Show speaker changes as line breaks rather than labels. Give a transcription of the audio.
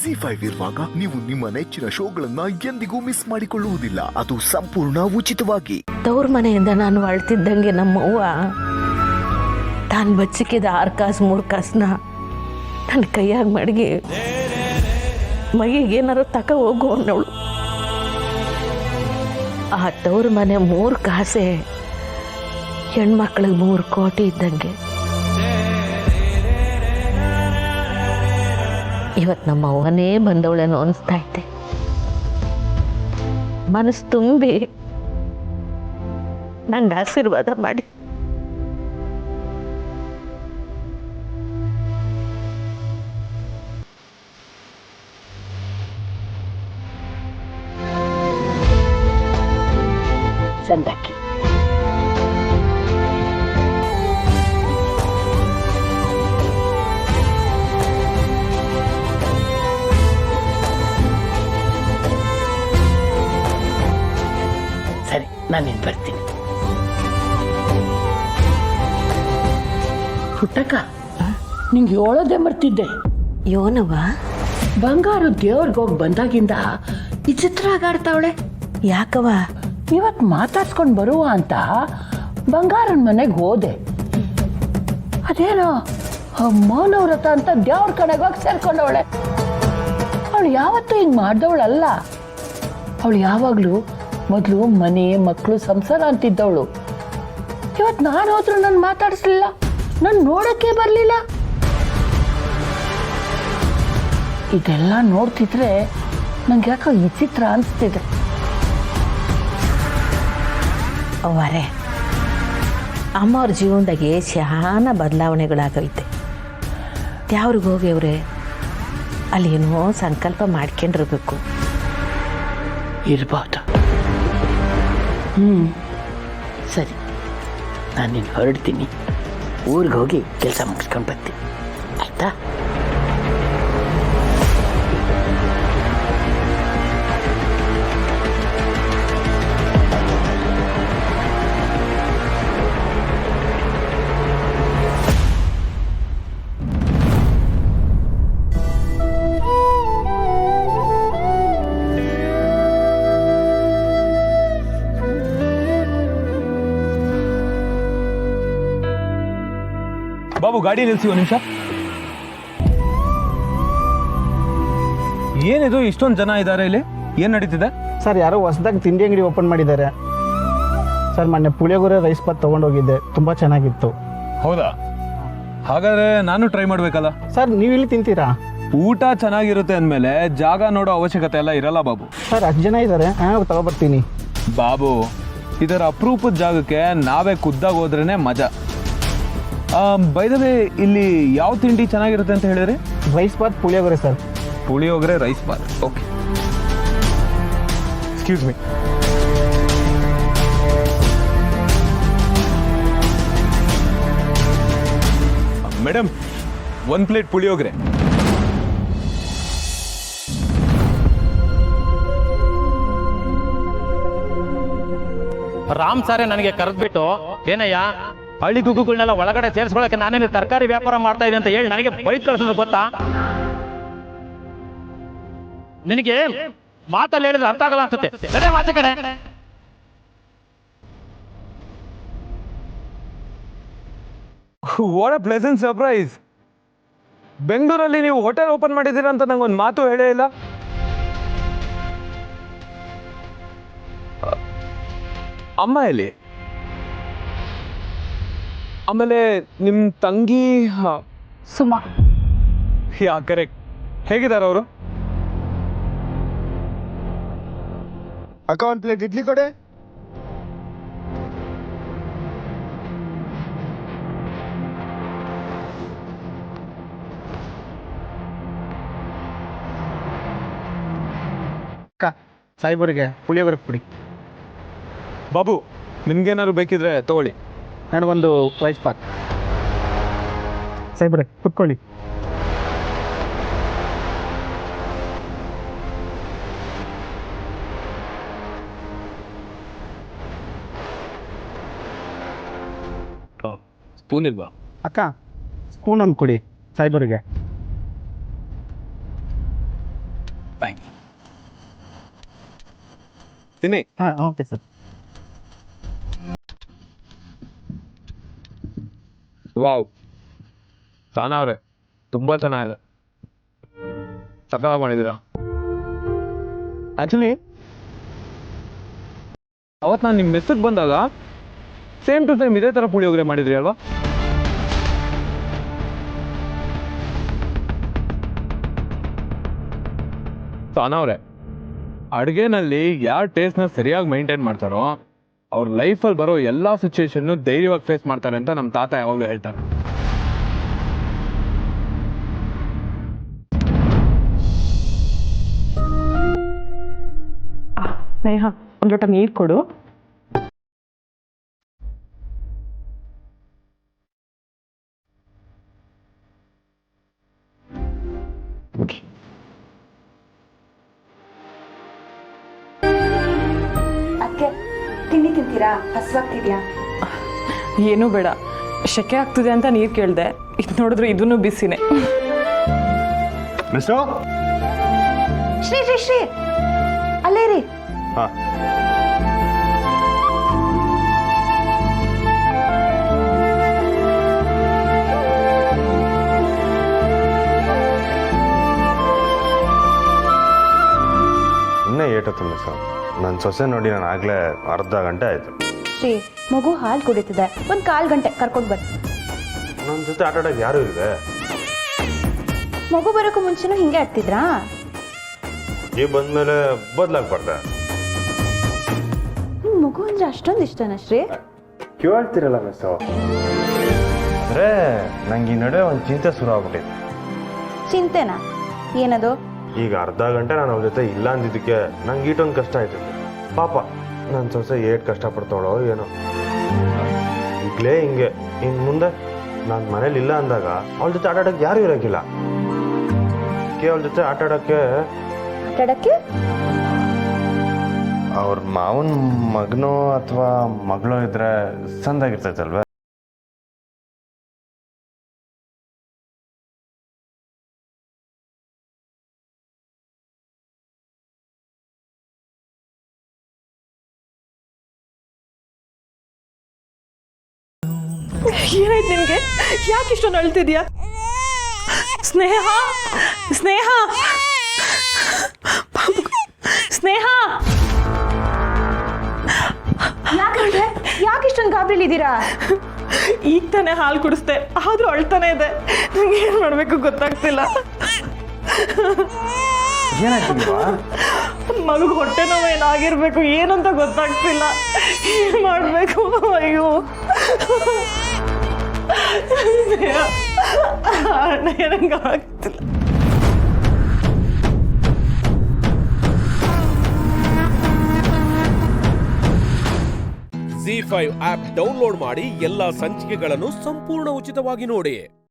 ಜಿ5 ಇರುವಾಗ ನೀವು ನಿಮ್ಮ ನೆಚ್ಚಿನ ಶೋಗಳನ್ನ ಎಂದಿಗೂ ಮಿಸ್ ಮಾಡಿಕೊಳ್ಳುವುದಿಲ್ಲ. ಅದು ಸಂಪೂರ್ಣ ಉಚಿತವಾಗಿ.
ತವ್ರ ಮನೆಯಿಂದ ನಾನು ಅಳ್ತಿದ್ದಂಗೆ ನಮ್ಮವ್ವ ತಾನು ಬಚ್ಚಿಕಿದ 6 ಕಾಸು 3 ಕಾಸನ್ನ ನನ್ನ ಕೈಯಾಗ ಮಡಗಿ ಮಗಿಗೆ ಏನಾರು ತಕ ಹೋಗು ಅನ್ನೋಳು. ಆ ತವ್ರ ಮನೆ 3 ಕಾಸೆ ಹೆಣ್ಮಕ್ಳಿಗೆ 3 ಕೋಟಿ ಇದ್ದಂಗೆ. ಇವತ್ತು ನಮ್ಮ ಅವನೇ ಬಂದವಳೇನೋ ಅನಿಸ್ತಾ ಐತೆ. ಮನಸ್ಸು ತುಂಬಿ ನಂಗೆ ಆಶೀರ್ವಾದ ಮಾಡಿ. ಸಂದಕ್ಕಿ ಸರಿ, ನಾನೇನು ಬರ್ತೀನಿ.
ಪುಟ್ಟಕ್ಕ, ನಿಂಗೆ ಹೇಳೋದೇ ಮರ್ತಿದ್ದೆ.
ಯೋನವ
ಬಂಗಾರು ದೇವ್ರಿಗೆ ಹೋಗಿ ಬಂದಾಗಿಂದ ವಿಚಿತ್ರ ಆಗಾಡ್ತಾವಳೆ.
ಯಾಕವ?
ಇವತ್ತು ಮಾತಾಡ್ಸ್ಕೊಂಡು ಬರುವ ಅಂತ ಬಂಗಾರನ ಮನೆಗೆ ಹೋದೆ. ಅದೇನೋ ಮೌನವ್ರತ ಅಂತ ದೇವ್ರ ಕಡೆಗೆ ಹೋಗಿ ಸೇರ್ಕೊಂಡವಳೆ. ಅವಳು ಯಾವತ್ತೂ ಹಿಂಗೆ ಮಾಡ್ದವಳಲ್ಲ. ಅವಳು ಯಾವಾಗಲೂ ಮೊದಲು ಮನೆ ಮಕ್ಕಳು ಸಂಸಾರ ಅಂತಿದ್ದವಳು. ಇವತ್ತು ನಾನು ಹೋದ್ರೂ ನಾನು ಮಾತಾಡಿಸ್ಲಿಲ್ಲ, ನಾನು ನೋಡೋಕ್ಕೆ ಬರಲಿಲ್ಲ. ಇದೆಲ್ಲ ನೋಡ್ತಿದ್ರೆ ನಂಗೆ ಯಾಕೋ ವಿಚಿತ್ರ ಅನಿಸ್ತಿದೆ.
ಅವರೇ ಅಮ್ಮವ್ರ ಜೀವನದಾಗೆ ಶಾನ ಬದಲಾವಣೆಗಳಾಗೈತೆ. ಯಾವ್ರಿಗೆ ಹೋಗ್ಯವ್ರೆ ಅಲ್ಲಿ ಏನೋ ಸಂಕಲ್ಪ ಮಾಡ್ಕೊಂಡಿರ್ಬೇಕು.
ಇರ್ಬೋದು. ಸರಿ, ನಾನಿನ್ನು ಹೊರಡ್ತೀನಿ. ಊರಿಗೆ ಹೋಗಿ ಕೆಲಸ ಮುಗಿಸ್ಕೊಂಡು ಬರ್ತೀನಿ, ಆಯ್ತಾ?
ಬಾಬು, ಗಾಡಿ ನಿಲ್ಸಿ ಒಂದು ನಿಮಿಷ. ಏನಿದು ಇಷ್ಟೊಂದು ಜನ ಇದ್ದಾರೆ ಇಲ್ಲಿ? ಏನು ನಡೀತಿದೆ
ಸರ್? ಯಾರೋ ಹೊಸದಾಗಿ ತಿಂಡಿ ಅಂಗಡಿ ಓಪನ್ ಮಾಡಿದ್ದಾರೆ ಸರ್. ಮೊನ್ನೆ ಪುಳಿಯೋಗರೆ ರೈಸ್ ಬಾತ್ ತೊಗೊಂಡೋಗಿದ್ದೆ, ತುಂಬ ಚೆನ್ನಾಗಿತ್ತು.
ಹೌದಾ? ಹಾಗಾದ್ರೆ ನಾನು ಟ್ರೈ ಮಾಡಬೇಕಲ್ಲ
ಸರ್. ನೀವು ಇಲ್ಲಿ ತಿಂತೀರಾ?
ಊಟ ಚೆನ್ನಾಗಿರುತ್ತೆ ಅಂದಮೇಲೆ ಜಾಗ ನೋಡೋ ಅವಶ್ಯಕತೆ ಎಲ್ಲ ಇರಲ್ಲ ಬಾಬು.
ಸರ್, 10 ಜನ ಇದ್ದಾರೆ, ತಗೊಬರ್ತೀನಿ.
ಬಾಬು, ಇದರ ಅಪರೂಪದ ಜಾಗಕ್ಕೆ ನಾವೇ ಖುದ್ದಾಗಿ ಹೋದ್ರೇನೆ ಮಜಾ. ಬೈ ದ ವೇ, ಇಲ್ಲಿ ಯಾವ ತಿಂಡಿ ಚೆನ್ನಾಗಿರುತ್ತೆ ಅಂತ ಹೇಳಿದ್ರೆ?
Rice bath puliyogare sir.
Puliyogare rice bath, okay. Excuse me. Madam, 1 plate puliyogare.
Ram ಸಾರೇ ನನಗೆ ಕರೆದ್ಬಿಟ್ಟು, ಏನಯ್ಯ ಹಳ್ಳಿ ಗುಗ್ಗುಗಳನ್ನೆಲ್ಲ ಒಳಗಡೆ ಸೇರಿಸ್ಕೊಳ್ಳೋಕೆ ನಾನೇನು ತರಕಾರಿ ವ್ಯಾಪಾರ ಮಾಡ್ತಾ ಇದ್ದೆ ಅಂತ ಹೇಳಿ ನನಗೆ ಬೈಕ್ ಕಳಿಸೋದು ಗೊತ್ತಾ? ನಿನಗೆ ಮಾತಲ್ಲಿ ಹೇಳಿದ್ರೆ ಅರ್ಥ ಆಗಲ್ಲ ಅನ್ಸುತ್ತೆ. ಅದೇ ಮಾತೆ ಕಡೆ.
What a pleasant surprise. ಬೆಂಗಳೂರಲ್ಲಿ ನೀವು ಹೋಟೆಲ್ ಓಪನ್ ಮಾಡಿದ್ದೀರಾ ಅಂತ ನಂಗೊಂದು ಮಾತು ಹೇಳೇ ಇಲ್ಲ. ಅಮ್ಮ ಎಲ್ಲಿ? ಆಮೇಲೆ ನಿಮ್ಮ ತಂಗಿ
ಸುಮಾ?
ಯಾ, ಕರೆಕ್ಟ್. ಹೇಗಿದ್ದಾರೆ ಅವರು?
ಅಕ್ಕ, 1 ಪ್ಲೇಟ್ ಇಡ್ಲಿ ಕೊಡೆ. ಅಕ್ಕ, ಸಾಯಿಬರಿಗೆ ಪುಳಿಯೋಗರೆ ಕೊಡಿ.
ಬಾಬು, ನಿಮ್ಗೇನಾದ್ರು ಬೇಕಿದ್ರೆ ತಗೊಳ್ಳಿ.
ನನಗೊಂದು ರೈಸ್ ಬಾತ್. ಸಾಯಿಬ್ರೆ, ಕುತ್ಕೊಳ್ಳಿ.
ಸ್ಪೂನ್ ಇಲ್ವಾ?
ಅಕ್ಕ, ಸ್ಪೂನ್ ಒಂದು ಕೊಡಿ ಸಾಯಿಬರಿಗೆ.
ತಿನ್ನಿ.
ಹಾಂ ಓಕೆ ಸರ್.
ವಾವ್, ತಾನವ್ರೆ ತುಂಬ ಚೆನ್ನಾಗಿದೆ, ಸಕಾಲ ಮಾಡಿದ್ದೀರಾ. ಆ್ಯಕ್ಚುಲಿ ಅವತ್ತು ನಾನು ನಿಮ್ಮ ಮೆಸ್ಸಿಗೆ ಬಂದಾಗ ಸೇಮ್ ಟು ಸೇಮ್ ಇದೇ ಥರ ಪುಳಿಯೋಗರೆ ಮಾಡಿದ್ರಿ ಅಲ್ವಾ? ತಾನವ್ರೆ, ಅಡುಗೆನಲ್ಲಿ ಯಾರು ಟೇಸ್ಟ್ನ ಸರಿಯಾಗಿ ಮೈಂಟೈನ್ ಮಾಡ್ತಾರೋ ಅವ್ರ ಲೈಫಲ್ಲಿ ಬರೋ ಎಲ್ಲ ಸಿಚುವೇಶನ್ನು ಧೈರ್ಯವಾಗಿ ಫೇಸ್ ಮಾಡ್ತಾರೆ ಅಂತ ನಮ್ಮ ತಾತ ಯಾವಾಗಲೂ ಹೇಳ್ತಾರೆ.
ಸ್ನೇಹ, ಒಂದು ಲೋಟ ನೀರು ಕೊಡು.
ಅದಕ್ಕೆ ತಿಂಡಿ ತಿಂತೀರಾ? ಹಸ್ವಾಗ್ತಿದ್ಯಾ?
ಏನೂ ಬೇಡ, ಶೆಕೆ ಆಗ್ತಿದೆ ಅಂತ ನೀರು ಕೇಳಿದೆ. ಇದು ನೋಡಿದ್ರೆ ಇದನ್ನು ಬಿಸಿನೇ.
ಶ್ರೀ ಶ್ರೀ ಶ್ರೀ, ಅಲ್ಲೇ ರೀ.
ಇನ್ನೇ ಏಟತ್ತು ಮಿಸ್, ನನ್ನ ಸೊಸೆ ನೋಡಿ ನಾನು ಆಗಲೇ ಅರ್ಧ ಗಂಟೆ ಆಯಿತು.
ಶ್ರೀ, ಮಗು ಹಾಲು ಕುಡಿತಿದೆ, ಒಂದು 1/4 ಗಂಟೆ ಕರ್ಕೊಂಡು ಬನ್ನಿ.
ನನ್ನ ಜೊತೆ ಆಟ ಆಡೋಕೆ ಯಾರು ಇದೆ?
ಮಗು ಬರೋಕ್ಕೂ ಮುಂಚೆನೂ ಹಿಂಗೆ ಆಡ್ತಿದ್ರಾ?
ಈ ಬಂದಮೇಲೆ ಬದಲಾಗ್ಬಾರ್ದೆ.
ಮಗು ಅಂದ್ರೆ ಅಷ್ಟೊಂದು ಇಷ್ಟನಾ ಶ್ರೀ?
ಕೇಳ್ತಿರಲ್ಲ ಮಿಸ್ಸು, ಅಂದರೆ ನಂಗೆ ಈ ನಡುವೆ ಒಂದು ಚಿಂತೆ ಶುರು ಆಗ್ಬಿಟ್ಟಿದೆ.
ಚಿಂತೆನಾ? ಏನದು?
ಈಗ ಅರ್ಧ ಗಂಟೆ ನಾನು ಅವ್ರ ಜೊತೆ ಇಲ್ಲ ಅಂದಿದ್ದಕ್ಕೆ ನಂಗೆ ಈಟೊಂದು ಕಷ್ಟ ಆಯ್ತು. ಪಾಪ ನನ್ನ ಸೊಸೆ ಏಟ್ ಕಷ್ಟಪಡ್ತಾಳೋ ಏನೋ. ಈಗಲೇ ಹಿಂಗೆ ಇನ್ನು ಮುಂದೆ ನಾನು ಮನೇಲಿ ಇಲ್ಲ ಅಂದಾಗ ಅವಳ ಜೊತೆ ಆಟ ಆಡೋಕ್ಕೆ ಯಾರು ಇರೋಕ್ಕಿಲ್ಲ. ಅವಳ ಜೊತೆ ಆಟ ಆಡೋಕ್ಕೆ ಅವ್ರ ಮಾವನ ಮಗನೋ ಅಥವಾ ಮಗಳೋ ಇದ್ರೆ ಸಂದಾಗಿರ್ತೈತಲ್ವೇ?
ಏನಾಯ್ತು ನಿನಗೆ? ಯಾಕೆ ಇಷ್ಟೊಂದು ಅಳ್ತಿದ್ಯಾ? ಸ್ನೇಹ, ಸ್ನೇಹ, ಸ್ನೇಹ,
ಯಾಕೆ ಇಷ್ಟೊಂದು ಗಾಬರಿಲಿದ್ದೀರಾ?
ಈಗ ತಾನೇ ಹಾಲು ಕುಡಿಸ್ದೆ, ಆದ್ರೂ ಅಳ್ತಾನೆ ಇದೆ. ನಂಗೆ ಏನು ಮಾಡಬೇಕು ಗೊತ್ತಾಗ್ತಿಲ್ಲ. ಮಗು ಹೊಟ್ಟೆ ನೋವು ಏನಾಗಿರ್ಬೇಕು, ಏನಂತ ಗೊತ್ತಾಗ್ತಿಲ್ಲ. ಏನು ಮಾಡಬೇಕು? ಅಯ್ಯೋ ನಂಗೆ ಆಗ್ತಿಲ್ಲ.
ZEE5 ಆಪ್ ಡೌನ್ಲೋಡ್ ಮಾಡಿ ಎಲ್ಲಾ ಸಂಚಿಕೆಗಳನ್ನು ಸಂಪೂರ್ಣ ಉಚಿತವಾಗಿ ನೋಡಿ.